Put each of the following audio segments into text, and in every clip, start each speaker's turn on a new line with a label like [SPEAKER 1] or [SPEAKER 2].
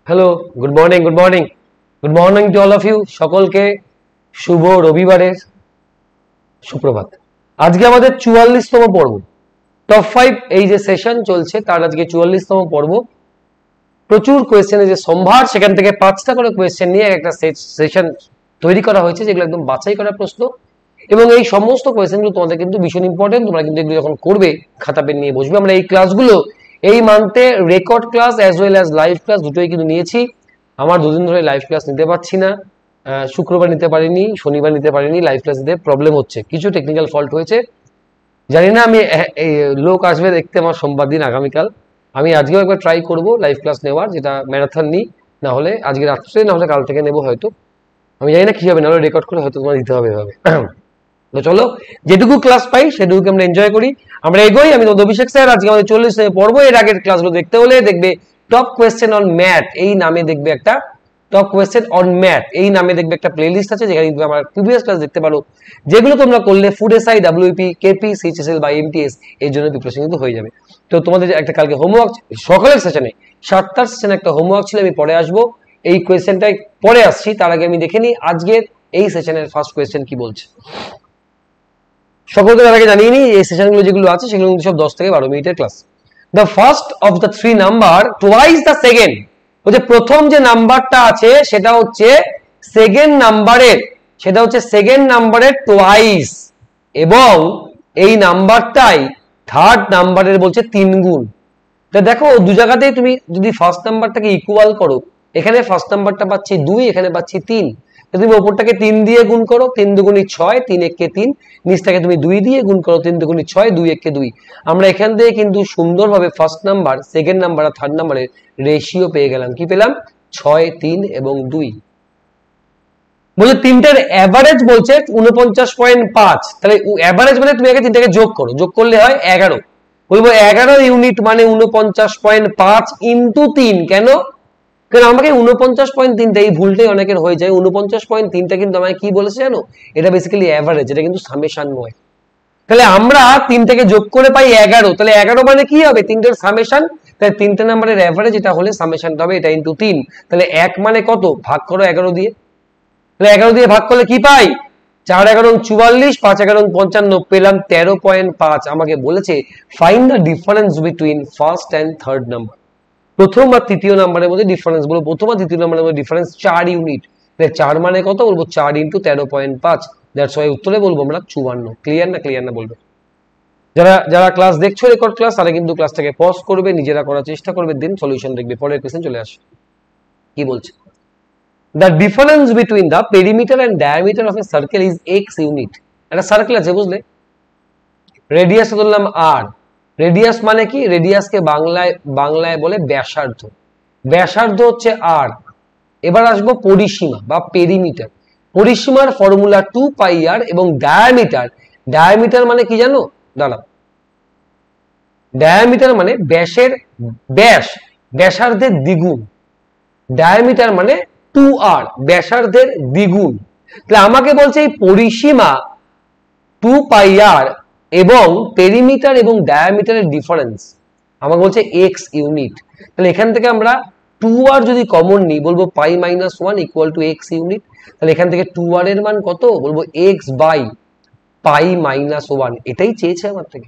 [SPEAKER 1] Hello, good morning to all of you. সকলকে শুভ রবিবারের সুপ্রভাত। আজকে আমাদের 44তম পর্ব, টপ 5 এই যে সেশন চলছে তার আজকে 44তম পর্ব। প্রচুর কোয়েশ্চেনের যে সম্ভার, সেখান থেকে 5টা করে কোয়েশ্চেন নিয়ে একটা সেশন তৈরি করা হয়েছে, যেগুলো একদম বাছাই করা প্রশ্ন। এবং এই সমস্ত কোয়েশ্চেনগুলো তোমাদের কিন্তু ভীষণ ইম্পর্টেন্ট। তোমরা কিন্তু এগুলো যখন করবে, খাতা পেন নিয়ে বসবে। আমরা এই ক্লাসগুলো এই মান্থে record class as well as live class দুটোই কিন্তু নিয়েছি। আমার দুদিন ধরে লাইভ ক্লাস নিতে পারছি না, শুক্রবার নিতে পারিনি, শনিবার নিতে পারিনি। লাইভ ক্লাস নিতে প্রবলেম হচ্ছে, কিছু টেকনিক্যাল ফল্ট হয়েছে, জানি না। আমি লোক আসবে দেখতে আমার সোমবার দিন, আগামীকাল। আমি আজকেও একবার ট্রাই করবো লাইভ ক্লাস নেওয়ার, যেটা ম্যারাথন নিই, না হলে আজকে রাত্রে, না হলে কাল থেকে নেবো হয়তো। আমি জানি না কি হবে, না হলে রেকর্ড করে হয়তো তোমার দিতে হবে এভাবে। তো চলো, যেটুকু ক্লাস পাই সেটুকু আমরা এনজয় করি, আমরা এগোই। আমি তোমাদের অভিষেক স্যার। আজকে আমাদের 40 পর্ব। এর আগের ক্লাসগুলো দেখতে হলে দেখবে টপ কোয়েশ্চেন অন ম্যাথ এই নামে দেখবে একটা টপ কোয়েশ্চেন অন ম্যাথ এই নামে দেখবে একটা প্লেলিস্ট আছে, যেখানে কিন্তু আমার প্রিভিয়াস ক্লাস দেখতে পারো, যেগুলো তোমরা করলে food SI, WP, KP, CHSL বা এমটিএস এই জন্য প্রিপারেশন কিন্তু হয়ে যাবে। তো তোমাদের একটা কালকে হোমওয়ার্ক, সকালের সেশনে 7টার সেশনে একটা হোমওয়ার্ক ছিল, আমি পরে আসবো। এই কোয়েশ্চেনটাই পরে আসছি, তার আগে আমি দেখে নিই আজকের এই সেশনের ফার্স্ট কোয়েশ্চেন কি বলছে। সকলকে তার আগে জানিয়ে নিই, এই সেশনগুলো যেগুলো আছে সেগুলো কিন্তু সব 10 থেকে 12 মিনিটের class. The first of the 3 number twice the second, বলছে প্রথম যে নাম্বারটা আছে সেটা হচ্ছে সেকেন্ড নাম্বারের টুয়াইস, এবং এই নাম্বারটাই থার্ড নাম্বারের বলছে 3 গুণ। তা দেখো, দু জায়গাতেই তুমি যদি ফার্স্ট নাম্বারটাকে ইকুয়াল করো, এখানে ফার্স্ট নাম্বারটা পাচ্ছি 2, এখানে পাচ্ছি 3। তুমি ওপরটাকে 3 দিয়ে গুণ করো, 3 দুগুণী 6, 3 একে 3। নিচটাকে তুমি 2 দিয়ে গুণ করো, 3 দুগুণী 6, 2 একে 2। আমরা এখান থেকে কিন্তু সুন্দরভাবে ফার্স্ট নাম্বার, সেকেন্ড নাম্বার আর থার্ড নাম্বারের রেশিও পেয়ে গেলাম। কি পেলাম? 6, 3 এবং 2। বলছে তিনটার অ্যাভারেজ বলছে 49.5। তাহলে অ্যাভারেজ মানে তুমি আগে তিনটাকে যোগ করো, যোগ করলে হয় 11। বলবো 11 ইউনিট মানে 49.5 ইন্টু 3। কেন? কারণ আমাকে 49.3টা, এই ভুলটাই অনেকের হয়ে যায়। 49.3টা কিন্তু আমাকে কি বলেছে জানো? এটা বেসিক্যালি অ্যাভারেজ, এটা কিন্তু সামেশন নয়। তাহলে আমরা 3 থেকে যোগ করে পাই 11। তাহলে 11 মানে কি হবে? 3টার সামেশন। তাহলে 3টে নাম্বারের অ্যাভারেজ এটা হলে সামেশনটা হবে এটা ইন্টু 3। তাহলে 1 মানে কত? ভাগ করো 11 দিয়ে। তাহলে 11 দিয়ে ভাগ করলে কি পাই? 4 11 44, 5 11 55, পেলাম 13.5। আমাকে বলেছে find the difference between first and third number. প্রথম আর তৃতীয় নাম্বারের মধ্যে ডিফারেন্স বলবো, প্রথম আর দ্বিতীয় নাম্বারের মধ্যে ডিফারেন্স 4 ইউনিট। 4 মানে কত? বলবো 4 ইন্টু 13.5। দ্যাটস ওয়াই উত্তরে বলবো আমরা 54। ক্লিয়ার না বলবে? যারা ক্লাস দেখছো রেকর্ড ক্লাস, তারা কিন্তু ক্লাসটাকে পজ করবে, নিজেরা করার চেষ্টা করবে, দিন সলিউশন দেখবে। পরের কোশ্চেন চলে আসে, কি বলছে? The difference between the perimeter and diameter of a circle is x unit. একটা সার্কেল আছে, বুঝলে? রেডিয়াস ধরলাম r। রেডিয়াস মানে কি? রেডিয়াসকে বাংলায় বলে ব্যাসার্ধ। ব্যাসার্ধ হচ্ছে r। এবার আসবো পরিসীমা বা পেরিমিটার। পরিসীমার ফর্মুলা 2 পাই r, এবং ডায়ামিটার মানে কি জানো? দাঁড়াও, ডায়ামিটার মানে ব্যাসার্ধের দ্বিগুণ। ডায়ামিটার মানে 2r, ব্যাসার্ধের দ্বিগুণ। তাহলে আমাকে বলছে এই পরিসীমা 2 পাই r এবং পেরিমিটার এবং ডায়ামিটারের ডিফারেন্স আমাকে বলছে x ইউনিট। তাহলে এখান থেকে আমরা 2r যদি কমন নিই, বলবো pi minus 1 equal to x unit. তাহলে এখান থেকে 2r এর মান কত? বলবো x বাই পাই মাইনাস 1। এটাই চেয়েছে আমার থেকে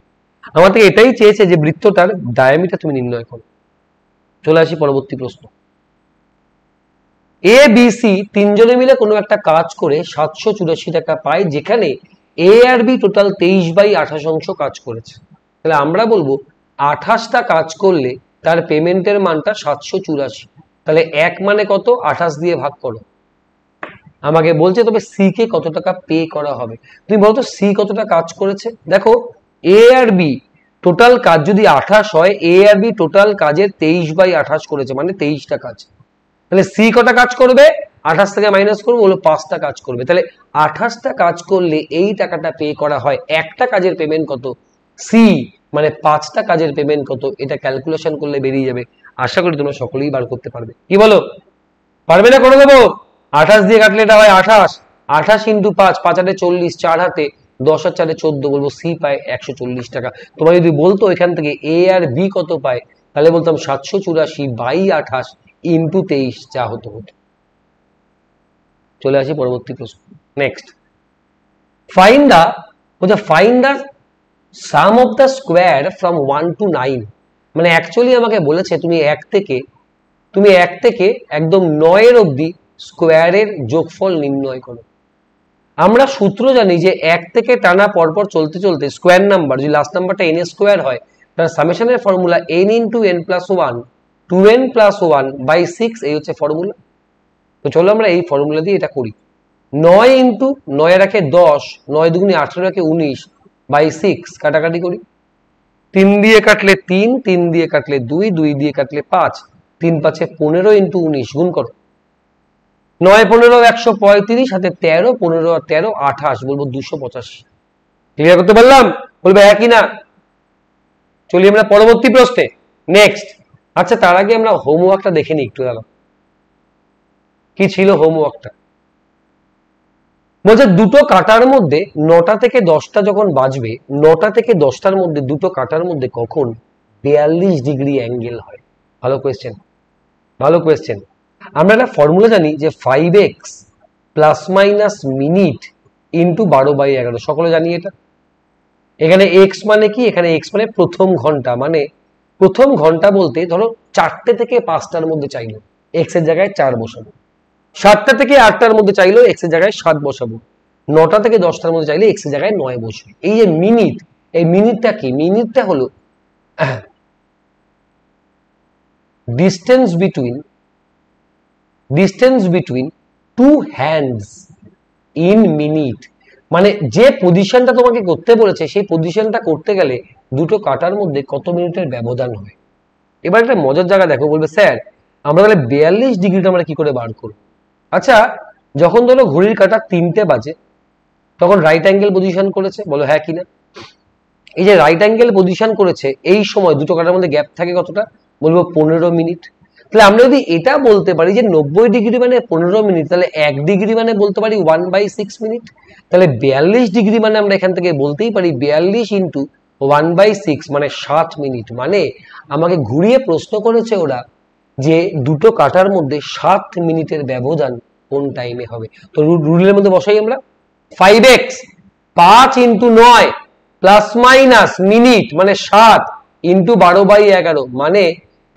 [SPEAKER 1] এটাই চেয়েছে যে বৃত্তটার ডায়ামিটার তুমি নির্ণয় করো। চলে আসি পরবর্তী প্রশ্ন। এ বি সি তিনজনে মিলে কোনো একটা কাজ করে 784 টাকা পায়, যেখানে এ আর বি টোটাল 23/28 অংশ কাজ করেছে। তাহলে আমরা বলবো 28টা কাজ করলে তার পেমেন্টের মানটা 784। তাহলে 1 মানে কত? 28 দিয়ে ভাগ করো। আমাকে বলছে তবে সি কে কত টাকা পে করা হবে। তুমি বলতো সি কতটা কাজ করেছে? দেখো, এ আর বি টোটাল কাজ যদি 28 হয়, এ আর বি টোটাল কাজের 23/28 করেছে, মানে 23টা কাজ। তাহলে সি কটা কাজ করবে? 28 থেকে মাইনাস করবো, হলো 5টা কাজ করবে। তাহলে 28টা কাজ করলে এই টাকাটা পে করা হয়। একটা কাজের পেমেন্ট কত? সি মানে 5টা কাজের পেমেন্ট কত? এটা ক্যালকুলেশন করলে বেরিয়ে যাবে। আশা করি তোমরা সকলেই বার করতে পারবে। কি বলো? পারবে না? করে দেবো। 28 দিয়ে কাটলে এটা হয় 28 ইন্টু 5, 5 8 40, 4 হাতে 10 আর 4 14, বলবো সি পায় 140 টাকা। তোমরা যদি বলতো এখান থেকে এ আর বি কত পায়, তাহলে বলতাম 784/28 ইন্টু 23 যা হতো হতো। চলে আসি পরবর্তী প্রশ্ন। Next, find the some of the square from 1 to 9। মানে অ্যাকচুয়ালি আমাকে বলেছে তুমি এক থেকে একদম 9 অবধি স্কোয়ারের যোগফল নির্ণয় করো। আমরা সূত্র জানি যে এক থেকে টানা পরপর চলতে চলতে স্কোয়ার নাম্বার যদি লাস্ট নাম্বারটা n স্কোয়ার হয়, তার সামেশনের formula n into n plus 1 2n plus 1 by 6, এই হচ্ছে ফর্মুলা। তো চলো আমরা এই ফর্মুলা দিয়ে এটা করি। 9 ইন্টু 9 রাখে 10, 9 দুগুণে 18 রাখে 19 বাই 6 কাটাকাটি করি। 3 দিয়ে কাটলে 3, 3 দিয়ে কাটলে 2, 2 দিয়ে কাটলে 5, 3 5 15 ইন্টু 19 গুণ করো। 9 15 135, সাথে 13, 15 আর 13 28, বলবো 285। ক্লিয়ার করতে পারলাম? বলবে একই না। চলি আমরা পরবর্তী প্রশ্নে। নেক্সট, আচ্ছা তার আগে আমরা হোমওয়ার্কটা দেখে নিই একটু। দাঁড়াও, কি ছিল হোমওয়ার্কটা? বলছে দুটো কাটার মধ্যে 9টা থেকে 10টা যখন বাজবে, 9টা থেকে 10টার মধ্যে দুটো কাটার মধ্যে কখন 42 ডিগ্রি অ্যাঙ্গেল হয়? ভালো কোয়েশ্চেন, ভালো কোয়েশ্চেন। আমরা একটা ফর্মুলা জানি যে 5x plus minus minute into 12/11, সকলে জানি এটা। এখানে x মানে কি? এখানে x মানে প্রথম ঘন্টা, মানে প্রথম ঘন্টা বলতে ধরো 4টে থেকে 5টার মধ্যে চাইলো, x এর জায়গায় 4 বসাবো। 7টা থেকে 8টার মধ্যে চাইলো, x এর জায়গায় 7 বসাবো। 9টা থেকে 10টার মধ্যে চাইলে x এর জায়গায় 9 বসবে। এই যে মিনিট, এই মিনিটটা কি? মিনিটটা হলো distance between two hands in minute. মানে যে পজিশনটা তোমাকে করতে বলেছে সেই পজিশনটা করতে গেলে দুটো কাটার মধ্যে কত মিনিটের ব্যবধান হয়। এবার একটা মজার জায়গা দেখো, বলবে স্যার আমরা তাহলে 42 ডিগ্রিটা আমরা কি করে বার করবো? আচ্ছা, যখন ধরো ঘড়ির কাঁটা 3টে বাজে তখন রাইট অ্যাঙ্গেল পজিশন করেছে, বলো হ্যাঁ কিনা? এই যে রাইট অ্যাঙ্গেল পজিশন করেছে, এই সময় দুটো কাঁটার মধ্যে গ্যাপ থাকে কতটা? বলবো 15 মিনিট। তাহলে আমরা যদি এটা বলতে পারি যে 90 ডিগ্রি মানে 15 মিনিট, তাহলে 1 ডিগ্রি মানে বলতে পারি 1/6 মিনিট। তাহলে 42 ডিগ্রি মানে আমরা এখান থেকে বলতেই পারি 42 ইন্টু 1/6 মানে 7 মিনিট। মানে আমাকে ঘুরিয়ে প্রশ্ন করেছে ওরা যে দুটো কাটার মধ্যে 7 মিনিটের ব্যবধান কোন টাইমে হবে। তো রুলের মধ্যে বসাই আমরা 5x 5 into 9 plus minus minute মানে 7 ইন্টু 12/11 মানে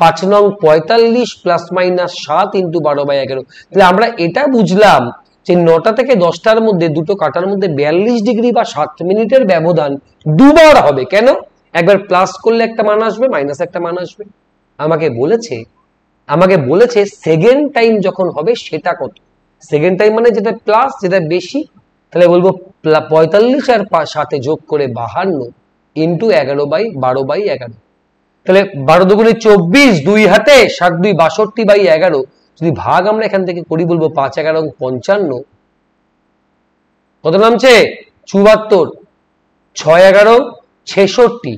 [SPEAKER 1] 5 নং 45 প্লাস মাইনাস 7 ইন্টু 12/11। তাহলে আমরা এটা বুঝলাম যে 9টা থেকে 10টার মধ্যে দুটো কাটার মধ্যে 42 ডিগ্রি বা 7 মিনিটের ব্যবধান দুবার হবে। কেন? একবার প্লাস করলে একটা মান আসবে, মাইনাস একটা মান আসবে। আমাকে বলেছে সেকেন্ড টাইম যখন হবে সেটা কত। সেকেন্ড টাইম মানে যেটা প্লাস, যেটা বেশি। তাহলে বলবো 45 আর 7 যোগ করে 52 ইন্টু 11/12/11। তাহলে 12 দুগুণে 24, 2 হাতে 7 2 62/11। যদি ভাগ আমরা এখান থেকে করি, বলবো 5 11 55, কত নামছে? 74, 6 11 66,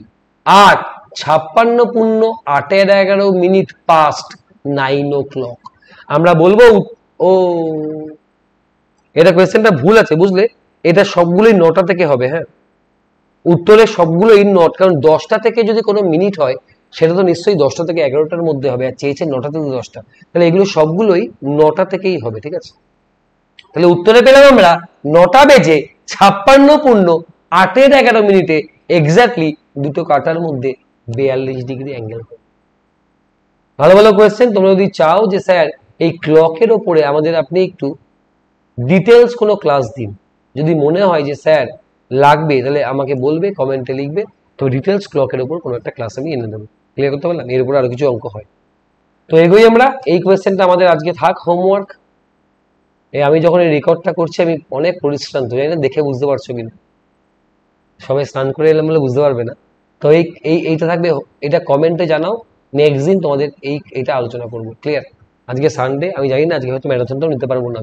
[SPEAKER 1] 8 56 পূর্ণ 8 এর 11 মিনিট পাস্ট 9 o'clock। আমরা বলবো ও এটা কোয়েশ্চেনটা ভুল আছে, বুঝলে? এটা সবগুলোই 9টা থেকে হবে। হ্যাঁ, উত্তরে সবগুলোই নট, কারণ 10টা থেকে যদি কোনো মিনিট হয় সেটা তো নিশ্চয়ই 10টা থেকে 11টার মধ্যে হবে, আর চেয়েছে 9টা থেকে 10টা, তাহলে এগুলো সবগুলোই 9টা থেকেই হবে। ঠিক আছে, তাহলে উত্তরে পেলাম আমরা 9টা বেজে 56 পূর্ণ 8 এর 11 মিনিটে এক্স্যাক্টলি দুটো কাটার মধ্যে 42 ডিগ্রি অ্যাঙ্গেল হবে। ভালো ভালো কোয়েশ্চেন। তোমরা যদি চাও যে স্যার এই ক্লকের ওপরে আমাদের আপনি একটু ডিটেলস কোনো ক্লাস দিন, যদি মনে হয় যে স্যার লাগবে, তাহলে আমাকে বলবে, কমেন্টে লিখবে, তো ডিটেলস ক্লকের উপর কোনো একটা ক্লাস আমি এনে দেবো। ক্লিয়ার করতে পারলাম? এর উপর আরো কিছু অঙ্ক হয়। তো এগোই আমরা। এই কোয়েশ্চেনটা আমাদের আজকে থাক হোমওয়ার্ক। আমি যখন এই রেকর্ডটা করছি আমি অনেক পরিশ্রান্ত, জানি না দেখে বুঝতে পারছো কিনা। সবাই স্নান করে এলাম বলে বুঝতে পারবে না। তো এইটা থাকবে, এটা কমেন্টে জানাও। নেক্সট দিন তোমাদের এইটা আলোচনা করবো। ক্লিয়ার? আজকে সানডে, আমি জানি না আজকে হয়তো ম্যারাথনটাও নিতে পারবো না।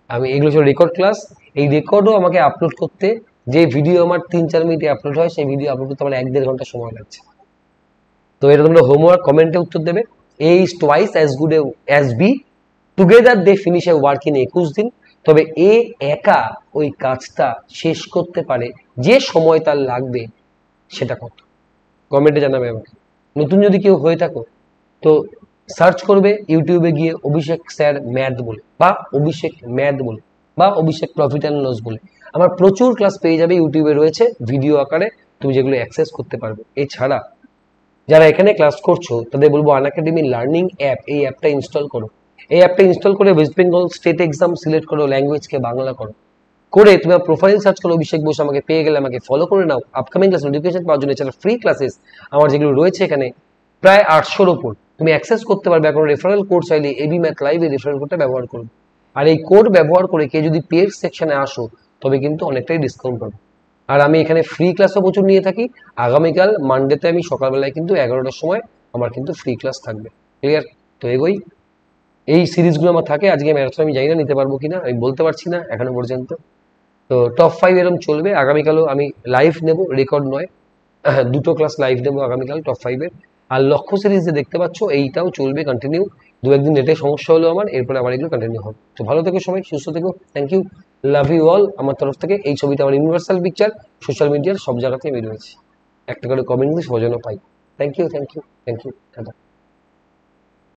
[SPEAKER 1] আমি এগুলো ছিল রেকর্ড ক্লাস। এই রেকর্ডও আমাকে আপলোড করতে, যে ভিডিও আমার 3-4 মিনিটে আপলোড হয়, সেই ভিডিও আপলোড করতে আমার 1-1.5 ঘন্টা সময় লাগছে। তো এটা তোমরা হোমওয়ার্ক কমেন্টে উত্তর দেবে। A is twice as good as B, together they finish a work in 21 দিন। তবে এ একা ওই কাজটা শেষ করতে পারে যে সময় তার লাগবে সেটা কত? কমেন্টে জানাবে আমাকে। নতুন যদি কেউ হয়ে থাকো তো সার্চ করবে ইউটিউবে গিয়ে অভিষেক স্যার ম্যাথ বলে বা অভিষেক ম্যাথ বলে বা অভিষেক প্রফিট অ্যান্ড লস বলে, আমার প্রচুর ক্লাস পেয়ে যাবে, ইউটিউবে রয়েছে ভিডিও আকারে, তুমি যেগুলো অ্যাক্সেস করতে পারবে। এছাড়া যারা এখানে ক্লাস করছো তাদের বলবো আনএকাডেমি লার্নিং অ্যাপ, এই অ্যাপটা ইনস্টল করো। এই অ্যাপটা ইনস্টল করে West Bengal state exam select করো, ল্যাঙ্গুয়েজকে বাংলা করো, করে তোমার প্রোফাইল সার্চ করো অভিষেক বোস, আমাকে পেয়ে গেলে আমাকে ফলো করে নাও আপকামিং ক্লাস নোটিফিকেশন পাওয়ার জন্য। এছাড়া ফ্রি ক্লাসেস আমার যেগুলো রয়েছে এখানে প্রায় 800-র ওপর, তুমি অ্যাক্সেস করতে পারবে। এখন রেফারেল কোড চাইলে এবি ম্যাথ লাইভ এই রেফারেল কোডটা ব্যবহার করবে, আর এই কোড ব্যবহার করে কে যদি পেড সেকশনে আসো তবে কিন্তু অনেকটাই ডিসকাউন্ট পাবে। আর আমি এখানে ফ্রি ক্লাসও প্রচুর নিয়ে থাকি। আগামীকাল মানডেতে আমি সকালবেলায় কিন্তু 11টার সময় আমার কিন্তু ফ্রি ক্লাস থাকবে। ক্লিয়ার? তো এগোই, এই সিরিজগুলো আমার থাকে। আজকে ম্যারাথন আমি জানি না নিতে পারবো কিনা, আমি বলতে পারছি না এখনো পর্যন্ত। তো টপ 5 এরকম চলবে। আগামীকালও আমি লাইভ নেব, রেকর্ড নয়, দুটো ক্লাস লাইভ নেবো আগামীকাল টপ 5-এর। আর লক্ষ্য সিরিজ যে দেখতে পাচ্ছ এইটাও চলবে কন্টিনিউ। দু একদিন নেটে সমস্যা হলো আমার, এরপরে আবার এগুলো কন্টিনিউ হবে। তো ভালো থেকো সবাই, সুস্থ থেকো, thank you, love you all আমার তরফ থেকে। এই ছবিটা আমার ইউনিভার্সাল পিকচার, সোশ্যাল মিডিয়ার সব জায়গাতেই আমি রয়েছি, একটা করে কমেন্ট দিয়ে সবার জন্য পাই। Thank you, thank you, thank you, দাদা।